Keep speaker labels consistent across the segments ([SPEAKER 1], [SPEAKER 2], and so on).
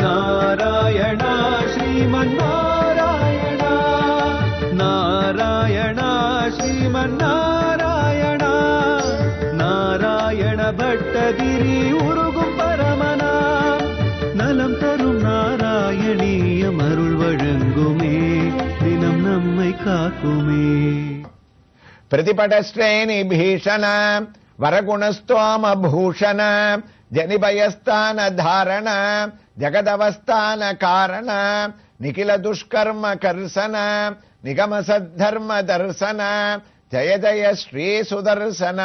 [SPEAKER 1] நாராயணா ஸ்ரீமன்னாராயணா நாராயணா ஸ்ரீமன்னாராயணா நாராயண பட்டதிரி உருகும் பரமனா நலம் தரும் நாராயணீயம் அருள் வழங்குமே தினம் நம்மை காக்குமே.
[SPEAKER 2] பிரதிபடஸ்ரேணி பீஷண வரகுணஸ்துவாம பூஷண ஜனிபயஸ்தான தாரண ஜகதவஸ்தான காரண நிகில துஷ்கர்ம கர்சன நிகம சத்தர்ம தர்சன ஜய ஜய ஸ்ரீ சுதர்சன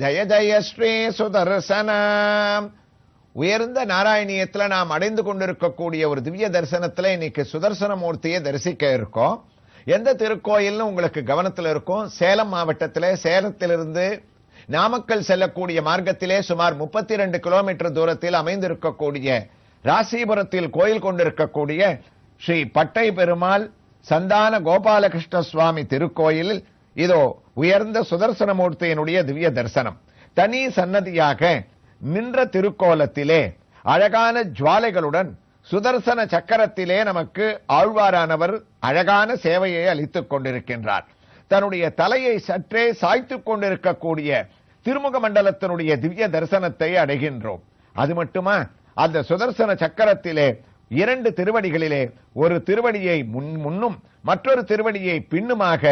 [SPEAKER 2] ஜய ஜய ஸ்ரீ சுதர்சன. உயர்ந்த நாராயணியத்துல நாம் அடைந்து கொண்டிருக்கக்கூடிய ஒரு திவ்ய தரிசனத்துல இன்னைக்கு சுதர்சன மூர்த்தியை தரிசிக்க இருக்கோம். எந்த திருக்கோயில்னு உங்களுக்கு கவனத்தில் இருக்கும்? சேலம் மாவட்டத்திலே சேலத்திலிருந்து நாமக்கல் செல்லக்கூடிய மார்க்கத்திலே சுமார் 32 கிலோமீட்டர் தூரத்தில் அமைந்திருக்கக்கூடிய ராசிபுரத்தில் கோயில் கொண்டிருக்கக்கூடிய ஸ்ரீ பட்டை பெருமாள் சந்தான கோபாலகிருஷ்ண சுவாமி திருக்கோயிலில் இதோ உயர்ந்த சுதர்சனமூர்த்தியினுடைய திவ்ய தரிசனம். தனி சன்னதியாக நின்ற திருக்கோலத்திலே அழகான ஜுவாலைகளுடன் சுதர்சன சக்கரத்திலே நமக்கு ஆழ்வாரானவர் அழகான சேவையை அளித்துக் கொண்டிருக்கின்றார். தன்னுடைய தலையை சற்றே சாய்த்துக் கொண்டிருக்கக்கூடிய திருமுக மண்டலத்தினுடைய திவ்ய தரிசனத்தை அடைகின்றோம். அது மட்டுமா, அந்த சுதர்சன சக்கரத்திலே 2 திருவடிகளிலே ஒரு திருவடியை முன்னும் மற்றொரு திருவடியை பின்னுமாக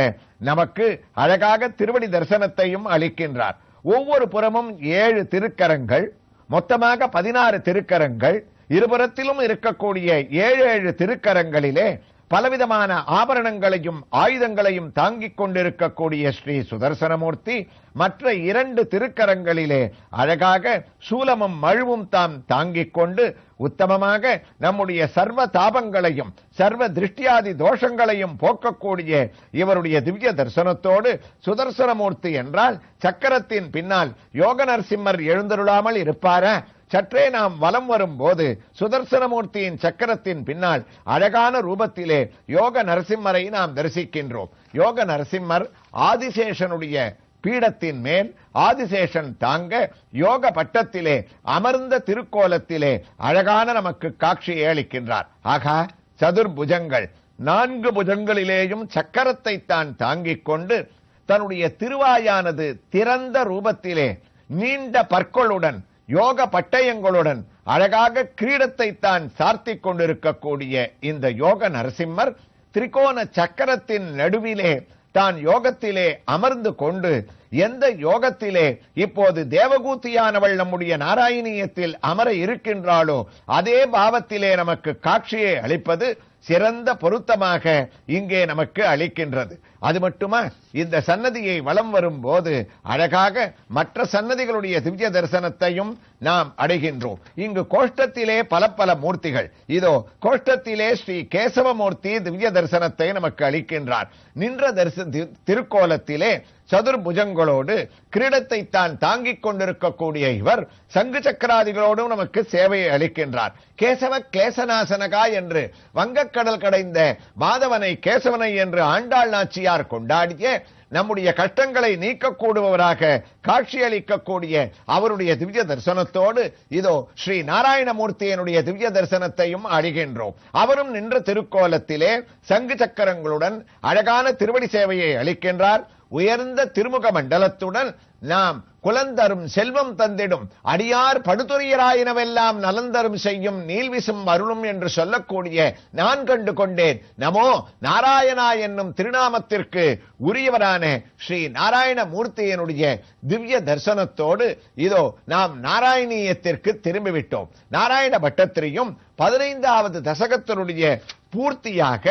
[SPEAKER 2] நமக்கு அழகாக திருவடி தரிசனத்தையும் அளிக்கின்றார். ஒவ்வொரு புறமும் 7 திருக்கரங்கள், மொத்தமாக 16 திருக்கரங்கள். இருபுறத்திலும் இருக்கக்கூடிய 7 திருக்கரங்களிலே பலவிதமான ஆபரணங்களையும் ஆயுதங்களையும் தாங்கிக் கொண்டிருக்கக்கூடிய ஸ்ரீ சுதர்சனமூர்த்தி மற்ற 2 திருக்கரங்களிலே அழகாக சூலமும் மழுவும் தாம் தாங்கிக் கொண்டு உத்தமமாக நம்முடைய சர்வ தாபங்களையும் சர்வ திருஷ்டியாதி தோஷங்களையும் போக்கக்கூடிய இவருடைய திவ்ய தரிசனத்தோடு சுதர்சனமூர்த்தி என்றால் சக்கரத்தின் பின்னால் யோக நரசிம்மர் எழுந்தருளாமல் இருப்பாரா? சற்றே நாம் வலம் வரும் போது சுதர்சனமூர்த்தியின் சக்கரத்தின் பின்னால் அழகான ரூபத்திலே யோக நரசிம்மரை நாம் தரிசிக்கின்றோம். யோக நரசிம்மர் ஆதிசேஷனுடைய பீடத்தின் மேல் ஆதிசேஷன் தாங்க யோக பட்டத்திலே அமர்ந்த திருக்கோலத்திலே அழகான நமக்கு காட்சியை அளிக்கின்றார். ஆகா, சதுர்புஜங்கள் 4 புஜங்களிலேயும் சக்கரத்தை தான் தாங்கிக் கொண்டு தன்னுடைய திருவாயானது திறந்த ரூபத்திலே நீண்ட பற்களுடன் யோக பட்டயங்களுடன் அழகாக கிரீடத்தை தான் சார்த்திக் கொண்டிருக்கக்கூடிய இந்த யோக நரசிம்மர் திரிகோண சக்கரத்தின் நடுவிலே தான் யோகத்திலே அமர்ந்து கொண்டு எந்த யோகத்திலே இப்போது தேவகூத்தியானவள் நம்முடைய நாராயணியத்தில் அமர இருக்கின்றாளோ அதே பாவத்திலே நமக்கு காட்சியை அளிப்பது சிறந்த பொருத்தமாக இங்கே நமக்கு அளிக்கின்றது. அது மட்டுமா, இந்த சன்னதியை வலம் வரும் போது அழகாக மற்ற சன்னதிகளுடைய திவ்ய தரிசனத்தையும் நாம் அடைகின்றோம். இங்கு கோஷ்டத்திலே பல பல மூர்த்திகள். இதோ கோஷ்டத்திலே ஸ்ரீ கேசவமூர்த்தி திவ்ய தரிசனத்தை நமக்கு அளிக்கின்றார். நின்ற திருக்கோலத்திலே சதுர்புஜங்களோடு கிரீடத்தை தான் தாங்கிக் கொண்டிருக்கக்கூடிய இவர் சங்கு சக்கராதிகளோடும் நமக்கு சேவையை அளிக்கின்றார். கேசவ கிளேசநாசனகா என்று வங்கக்கடல் கடைந்த மாதவனை கேசவனை என்று ஆண்டாள் நாச்சியார் கொண்டாடிய நம்முடைய கஷ்டங்களை நீக்கக்கூடுபவராக காட்சியளிக்கக்கூடிய அவருடைய திவ்ய தரிசனத்தோடு இதோ ஸ்ரீ நாராயணமூர்த்தியினுடைய திவ்ய தரிசனத்தையும் அடைகின்றோம். அவரும் நின்ற திருக்கோலத்திலே சங்கு சக்கரங்களுடன் அழகான திருவடி சேவையை அளிக்கின்றார். உயர்ந்த திருமுக மண்டலத்துடன் நாம் குலந்தரும் செல்வம் தந்திடும் அடியார் படுதுறையராயினவெல்லாம் நலந்தரும் செய்யும் நீல்விசும் அருளும் என்று சொல்லக்கூடிய நான் கண்டு கொண்டேன் நமோ நாராயணா என்னும் திருநாமத்திற்கு உரியவரான ஸ்ரீ நாராயண மூர்த்தியினுடைய திவ்ய தரிசனத்தோடு இதோ நாம் நாராயணீயத்திற்கு திரும்பிவிட்டோம். நாராயண பட்டத்திரியும் 15வது தசகத்தினுடைய பூர்த்தியாக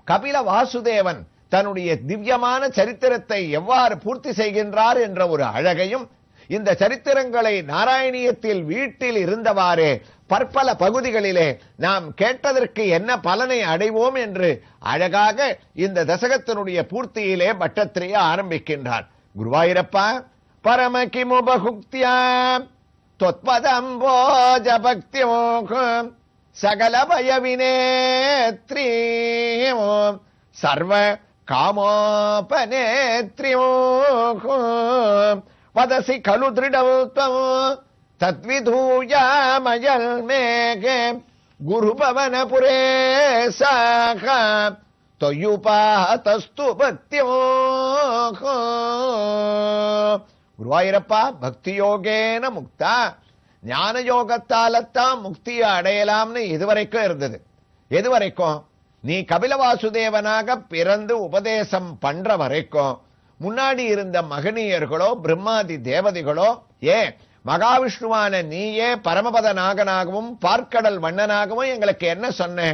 [SPEAKER 2] கபில வாசுதேவன் தன்னுடைய திவ்யமான சரித்திரத்தை எவ்வாறு பூர்த்தி செய்கின்றார் என்ற ஒரு அழகையும், இந்த சரித்திரங்களை நாராயணியத்தில் வீட்டில் இருந்தவாறே பற்பல பகுதிகளிலே நாம் கேட்டதற்கு என்ன பலனை அடைவோம் என்று அழகாக இந்த தசகத்தினுடைய பூர்த்தியிலே பட்டத்திரியை ஆரம்பிக்கின்றார். குருவாயூரப்பா பரமகிமுபகுக்தியா தொத்பதம்போஜ பக்தியோகம் சகல பயவினேத்ரீ சர்வ காமோபநேத்ரியோ வதசி கலு திருடவுத்வம் தத்விதூயாமயல் மேகே குருபவனபுரே சாக தொய்யுபாதஸ்து பக்தியோ. குருவாயூரப்பா, பக்தி யோகேன முக்தா, ஞான யோகத்தாலத்தான் முக்தியை அடையலாம்னு இதுவரைக்கும் இருந்தது. எதுவரைக்கும்? நீ கபில வாசுதேவனாக பிறந்து உபதேசம் பண்ற வரைக்கும் முன்னாடி இருந்த மகனீயர்களோ பிரம்மாதி தேவதைகளோ, ஏன் மகாவிஷ்ணுவான நீயே பரமபத நாகனாகவும் பார்க்கடல் வண்ணனாகவும் எங்களுக்கு என்ன சொன்ன?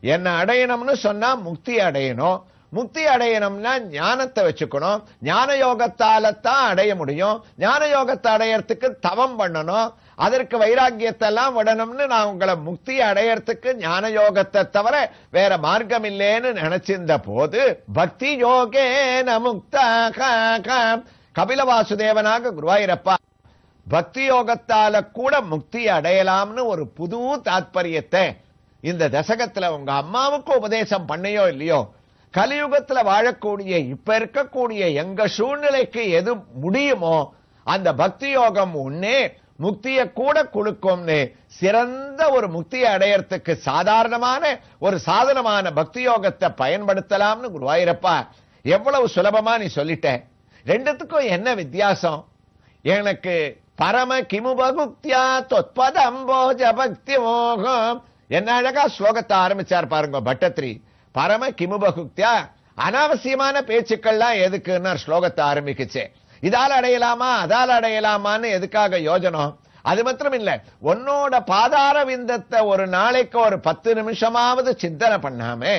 [SPEAKER 2] என்ன அடையணும்னு சொன்னா முக்தி அடையணும். முக்தி அடையணும்னா ஞானத்தை வச்சுக்கணும். ஞான யோகத்தாலத்தான் அடைய முடியும். ஞான யோகத்தை அடையறதுக்கு தவம் பண்ணணும். அதற்கு வைராக்கியத்தை எல்லாம் விடணும்னு நான் உங்களை முக்தி அடையறதுக்கு ஞான யோகத்தை தவிர வேற மார்க்கம் இல்லேன்னு நினைச்சிருந்த போது, பக்தி யோகேன முக்தாக, கபில வாசுதேவனாக குருவாயூரப்பா பக்தி யோகத்தால கூட முக்தி அடையலாம்னு ஒரு புது தாத்பரியத்தை இந்த தசகத்துல உங்க அம்மாவுக்கு உபதேசம் பண்ணையோ இல்லையோ, கலியுகத்துல வாழக்கூடிய இப்ப இருக்கக்கூடிய எங்க சூழ்நிலைக்கு எது முடியுமோ அந்த பக்தி யோகம் உன்னே முக்தியை கூட கொடுக்கும்னு சிறந்த ஒரு முக்தியை அடையறதுக்கு சாதாரணமான ஒரு சாதனமான பக்தி யோகத்தை பயன்படுத்தலாம்னு குருவாயூரப்பா எவ்வளவு சுலபமா நீ சொல்லிட்ட. ரெண்டுத்துக்கும் என்ன வித்தியாசம்? எனக்கு பரம கிமுபகுக்தியா தொத்பதம்போஜ பக்தி மோகம். என்ன அழகா ஸ்லோகத்தை ஆரம்பிச்சார் பாருங்க பட்டத்ரி. பரம கிமுபகுக்தியா, அனாவசியமான பேச்சுக்கள்லாம் எதுக்குன்னு ஸ்லோகத்தை ஆரம்பிக்குச்சு. இதால அடையலாமா அதால அடையலாமான்னு எதுக்காக யோஜனம்? அது மாத்திரம் இல்ல, உன்னோட பாதார விந்தத்தை ஒரு நாளைக்கு ஒரு 10 நிமிஷமாவது சிந்தனை பண்ணாம,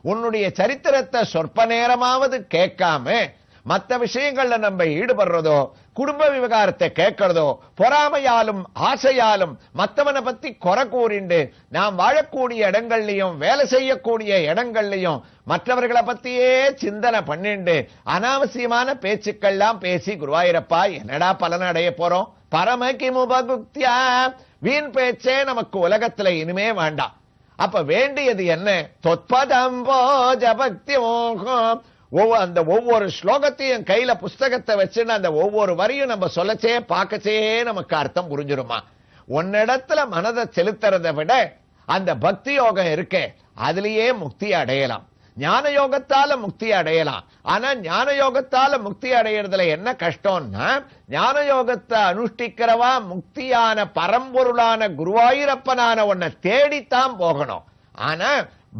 [SPEAKER 2] உன்னுடைய சரித்திரத்தை சொற்ப நேரமாவது கேட்காம, மற்ற விஷயங்கள்ல நம்ம ஈடுபடுறதோ, குடும்ப விவகாரத்தை கேட்கறதோ, பொறாமையாலும் ஆசையாலும் மற்றவனை பத்தி குறை கூறிண்டு நாம் வாழக்கூடிய இடங்கள்லயும் வேலை செய்யக்கூடிய இடங்கள்லயும் மற்றவர்களை பத்தியே சிந்தனை பண்ணிண்டு அனாவசியமான பேச்சுக்கள்லாம் பேசி குருவாயூரப்பா என்னடா பலன் அடைய போறோம்? பரம கிமுபகுக்தியா, வீண் பேச்சே நமக்கு உலகத்துல இனிமே வேண்டாம். அப்ப வேண்டியது என்ன? தொத்பதம்போஜ பக்தி மோகம். அந்த ஒவ்வொரு ஸ்லோகத்தையும் கையில புஸ்தகத்தை வச்சுன்னு அந்த ஒவ்வொரு வரியும் நம்ம சொல்லச்சே பார்க்கச்சே நமக்கு அர்த்தம் புரிஞ்சிருமா? உன்னிடத்துல மனதை செலுத்துறதை விட அந்த பக்தி யோகம் இருக்கே அதுலயே முக்தி அடையலாம். ஞான யோகத்தால முக்தி அடையலாம். ஆனா ஞான யோகத்தால முக்தி அடையறதுல என்ன கஷ்டம்னா, ஞான யோகத்தை அனுஷ்டிக்கிறவா முக்தியான பரம்பொருளான குருவாயூரப்பனான உன்னை தேடித்தான் போகணும். ஆனா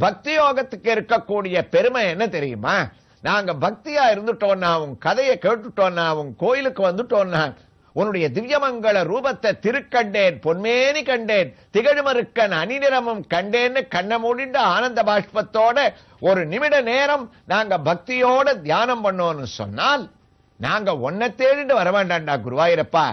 [SPEAKER 2] பக்தி யோகத்துக்கு இருக்கக்கூடிய பெருமை என்ன தெரியுமா? நாங்க பக்தியா இருந்துட்டோம்னா, உன் கதையை கேட்டுட்டோம்னா, உன் கோயிலுக்கு வந்துட்டோம்னா, உன்னுடைய திவ்யமங்கள ரூபத்தை திருக்கண்டேன், பொன்மேனி கண்டேன், திகழ்மருக்கன் அணிநிறமும் கண்டேன்னு கண்ண மூடிண்டு ஆனந்த பாஷ்பத்தோட ஒரு நிமிட நேரம் நாங்க பக்தியோட தியானம் பண்ணோம்னு சொன்னால், நாங்க உன்னை தேடிண்டு வர வேண்டாண்டா குருவாயூரப்பா,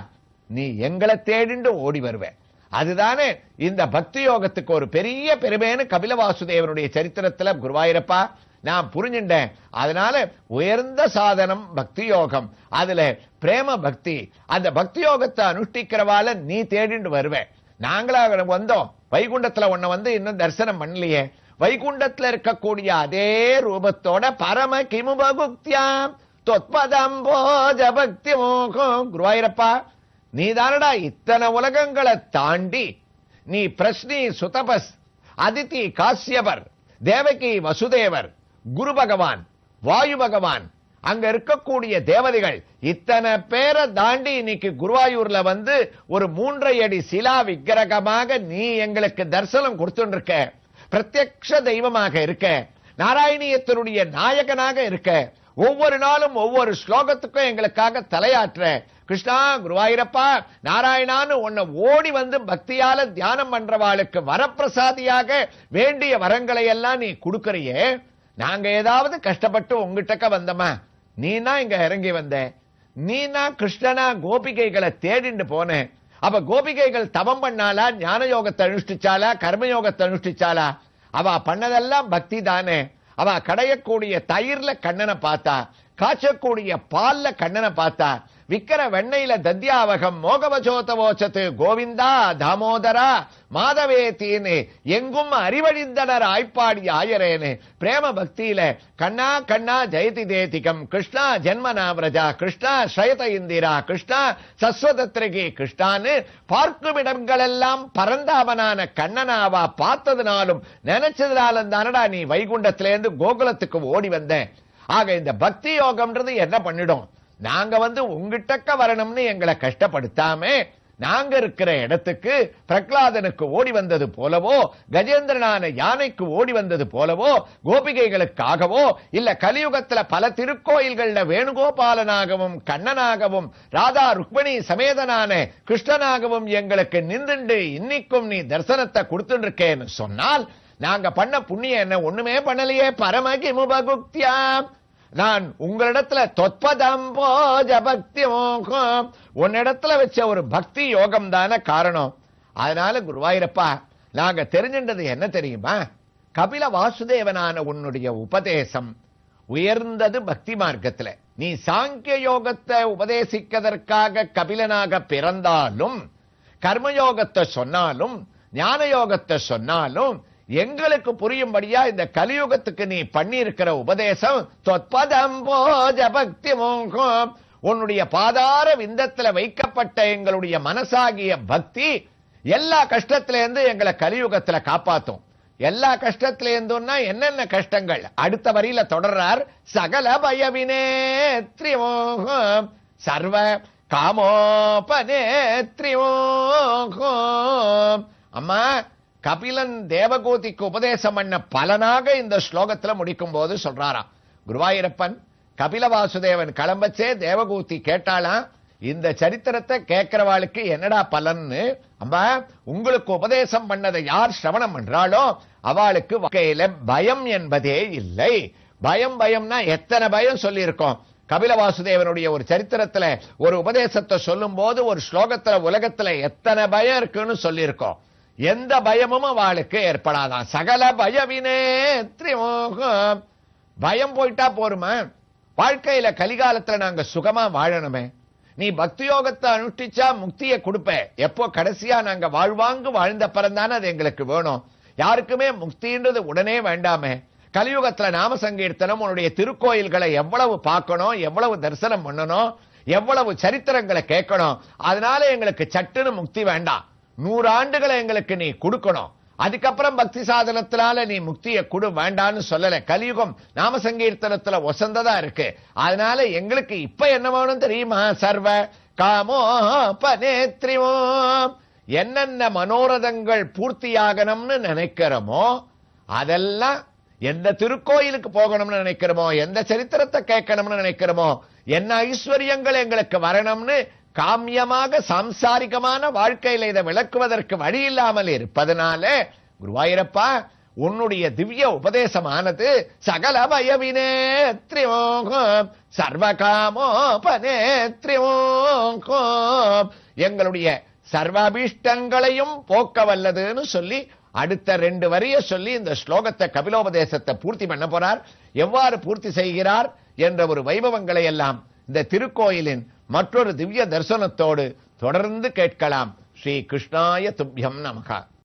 [SPEAKER 2] நீ எங்களை தேடிண்டு ஓடி வருவேன். அதுதானே இந்த பக்தி யோகத்துக்கு ஒரு பெரிய பெருமைன்னு கபில வாசுதேவனுடைய சரித்திரத்துல குருவாயூரப்பா நான் புரிஞ்சுட்டேன். அதனால உயர்ந்த சாதனம் பக்தி யோகம், அதுல பிரேம பக்தி. அந்த பக்தி யோகத்தை அனுஷ்டிக்கிறவால நீ தேடிண்டு வருவேன். நாங்களாக வந்தோம் வைகுண்டத்துல உன்னை வந்து இன்னும் தரிசனம் பண்ணலையே. வைகுண்டத்துல இருக்கக்கூடிய அதே ரூபத்தோட பரம கிமுபகுக்தியாம் தொத்பதம்போஜ பக்தி மோகம். குருவாயூரப்பா நீ தானடா இத்தனை உலகங்களை தாண்டி நீ பிரஸ்னி சுதபஸ், அதிதி காசியபர், தேவகி வசுதேவர், குரு பகவான், வாயு பகவான், அங்க இருக்கக்கூடிய தேவதைகள் இத்தனை பேரை தாண்டி இன்னைக்கு குருவாயூர்ல வந்து ஒரு 3.5 அடி சிலா விக்கிரகமாக நீ எங்களுக்கு தரிசனம் கொடுத்துட்டு இருக்க. பிரத்யக்ஷ தெய்வமாக இருக்க, நாராயணியத்தினுடைய நாயகனாக இருக்க. ஒவ்வொரு நாளும் ஒவ்வொரு ஸ்லோகத்துக்கும் எங்களுக்காக தலையாற்ற. கிருஷ்ணா குருவாயூரப்பா நாராயணான்னு உன்னை ஓடி வந்து பக்தியால தியானம் பண்றவாளுக்கு வரப்பிரசாதியாக வேண்டிய வரங்களை எல்லாம் நீ கொடுக்கறியே. நாங்க ஏதாவது கஷ்டப்பட்டு உங்ககிட்ட வந்தோமா? நீனா இங்க இறங்கி வந்த, நீனா கிருஷ்ணனா கோபிகைகளை தேடிண்டு போன. அப்ப கோபிகைகள் தவம் பண்ணாலா, ஞான யோகத்தை அனுஷ்டிச்சாலா, கர்மயோகத்தை அனுஷ்டிச்சாலா? அவ பண்ணதெல்லாம் பக்தி தானே. அவ கடையக்கூடிய தயிர்ல கண்ணனை பார்த்தா, காய்ச்சக்கூடிய பால்ல கண்ணனை பார்த்தா, விக்கிற வெண்ணையில தத்யாவகம் மோகவசோதவோச்சத்து கோவிந்தா தாமோதரா மாதவேத்தீன்னு எங்கும் அறிவழிந்தனர் ஆய்ப்பாடி ஆயரேன்னு பிரேம பக்தியில கண்ணா கண்ணா ஜெயதி தேதிகம் கிருஷ்ணா ஜென்மனாவிரஜா கிருஷ்ணா ஸ்ரயத இந்திரா கிருஷ்ணா சஸ்வதத்ரிகி கிருஷ்ணான்னு பார்க்கும் இடங்களெல்லாம் பரந்தாமனான கண்ணனாவா பார்த்ததுனாலும் நினைச்சதுனாலும் தானடா நீ வைகுண்டத்திலேருந்து கோகுலத்துக்கு ஓடி வந்தேன். ஆக இந்த பக்தி யோகம்ன்றது என்ன பண்ணிடும், நாங்க உங்கிட்டக்க வரணும்னு எங்களை கஷ்டப்படுத்தாம நாங்க இருக்கிற இடத்துக்கு பிரகலாதனுக்கு ஓடி வந்தது போலவோ கஜேந்திரனான யானைக்கு ஓடி வந்தது போலவோ கோபிகைகளுக்காகவோ இல்ல கலியுகத்துல பல திருக்கோயில்கள்ல வேணுகோபாலனாகவும் கண்ணனாகவும் ராதா ருக்மிணி சமேதனான கிருஷ்ணனாகவும் எங்களுக்கு நின்றுண்டு இன்னைக்கும் நீ தரிசனத்தை கொடுத்துட்டு இருக்கேன்னு சொன்னால் நாங்க பண்ண புண்ணியம் என்ன, ஒண்ணுமே பண்ணலையே. பரமகிமுபகுப்தியாம், நான் உங்களிடத்துல தொத்பதம்போஜ பக்தி மோகம் உன்னிடத்துல வச்ச ஒரு பக்தி யோகம் தானே காரணம். அதனால குருவாயூரப்பா நாங்க தெரிஞ்சின்றது என்ன தெரியுமா, கபில வாசுதேவனான உன்னுடைய உபதேசம் உயர்ந்தது பக்தி மார்க்கத்துல. நீ சாங்கிய யோகத்தை உபதேசிக்கதற்காக கபிலனாக பிறந்தாலும் கர்மயோகத்தை சொன்னாலும் ஞான யோகத்தை சொன்னாலும் எங்களுக்கு புரியும்படியா இந்த கலியுகத்துக்கு நீ பண்ணி இருக்கிற உபதேசம் தொத்பதம்போஜ பக்தி மோகம் உன்னுடைய பாதார விந்தத்துல வைக்கப்பட்ட எங்களுடைய மனசாகிய பக்தி எல்லா கஷ்டத்திலேருந்து எங்களை கலியுகத்துல காப்பாத்தும். எல்லா கஷ்டத்திலேருந்துன்னா என்னென்ன கஷ்டங்கள் அடுத்த வரியில தொடர்றார். சகல பயவினேத்ரி மோகம் சர்வ காமோபனேத்ரி மோகம். அம்மா கபிலன் தேவகூதிக்கு உபதேசம் பண்ண பலனாக இந்த ஸ்லோகத்துல முடிக்கும் போது சொல்றாராம் குருவாயூரப்பன், கபில வாசுதேவன் கிளம்பச்சே தேவகூதி கேட்டாலாம், இந்த சரித்திரத்தை கேட்கிறவாளுக்கு என்னடா பலன்னு. அம்மா உங்களுக்கு உபதேசம் பண்ணதை யார் சிரவணம் பண்றாளோ அவளுக்கு வாழ்க்கையில பயம் என்பதே இல்லை. பயம்னா எத்தனை பயம் சொல்லி இருக்கோம். கபில வாசுதேவனுடைய ஒரு சரித்திரத்துல ஒரு உபதேசத்தை சொல்லும் போது ஒரு ஸ்லோகத்துல உலகத்துல எத்தனை பயம் இருக்குன்னு சொல்லி இருக்கோம். எந்த பயமும் அவளுக்கு ஏற்படாதான். சகல பயவினேத்ரி மோகம். பயம் போயிட்டா போருமா, வாழ்க்கையில கலிகாலத்துல நாங்க சுகமா வாழணுமே. நீ பக்தி யோகத்தை அனுஷ்டிச்சா முக்தியை கொடுப்ப. எப்போ கடைசியா நாங்க வாழ்வாங்கு வாழ்ந்த பிறந்தானே அது எங்களுக்கு வேணும். யாருக்குமே முக்தின்றது உடனே வேண்டாமே. கலியுகத்துல நாம சங்கீர்த்தனம் உன்னுடைய திருக்கோயில்களை எவ்வளவு பார்க்கணும், எவ்வளவு தரிசனம் பண்ணணும், எவ்வளவு சரித்திரங்களை கேட்கணும். அதனால எங்களுக்கு சட்டுன்னு முக்தி வேண்டாம். 100 ஆண்டுகளை எங்களுக்கு நீ கொடுக்கணும். அதுக்கப்புறம் பக்தி சாதனத்தினால நீ முக்தியை கொடு வேண்டான்னு சொல்லல. கலியுகம் நாம சங்கீர்த்தனத்துல வசந்ததா இருக்கு. அதனால எங்களுக்கு இப்ப என்ன வேணும் தெரியுமா, சர்வ காமோபனேத்ரி மோகம். என்னென்ன மனோரதங்கள் பூர்த்தியாகணும்னு நினைக்கிறோமோ அதெல்லாம், எந்த திருக்கோயிலுக்கு போகணும்னு நினைக்கிறோமோ, எந்த சரித்திரத்தை கேட்கணும்னு நினைக்கிறோமோ, என்ன ஐஸ்வர்யங்கள் எங்களுக்கு வரணும்னு காமியமாக சாம்சாரிகமான வாழ்க்கையில இதை விளக்குவதற்கு வழி இல்லாமல் இருப்பதனால குருவாயூரப்பா உன்னுடைய திவ்ய உபதேசமானது சகல பயவினேத்ரி மோகம் சர்வகாமோபனேத்ரி மோகம் எங்களுடைய சர்வாபீஷ்டங்களையும் போக்க வல்லதுன்னு சொல்லி அடுத்த 2 வரிய சொல்லி இந்த ஸ்லோகத்தை கபிலோபதேசத்தை பூர்த்தி பண்ண போறார். எவ்வாறு பூர்த்தி செய்கிறார் என்ற ஒரு வைபவங்களை எல்லாம் இந்த திருக்கோயிலின் மற்றொரு திவ்ய தரிசனத்தோடு தொடர்ந்து கேட்கலாம். ஸ்ரீ கிருஷ்ணாய துப்யம் நமகா.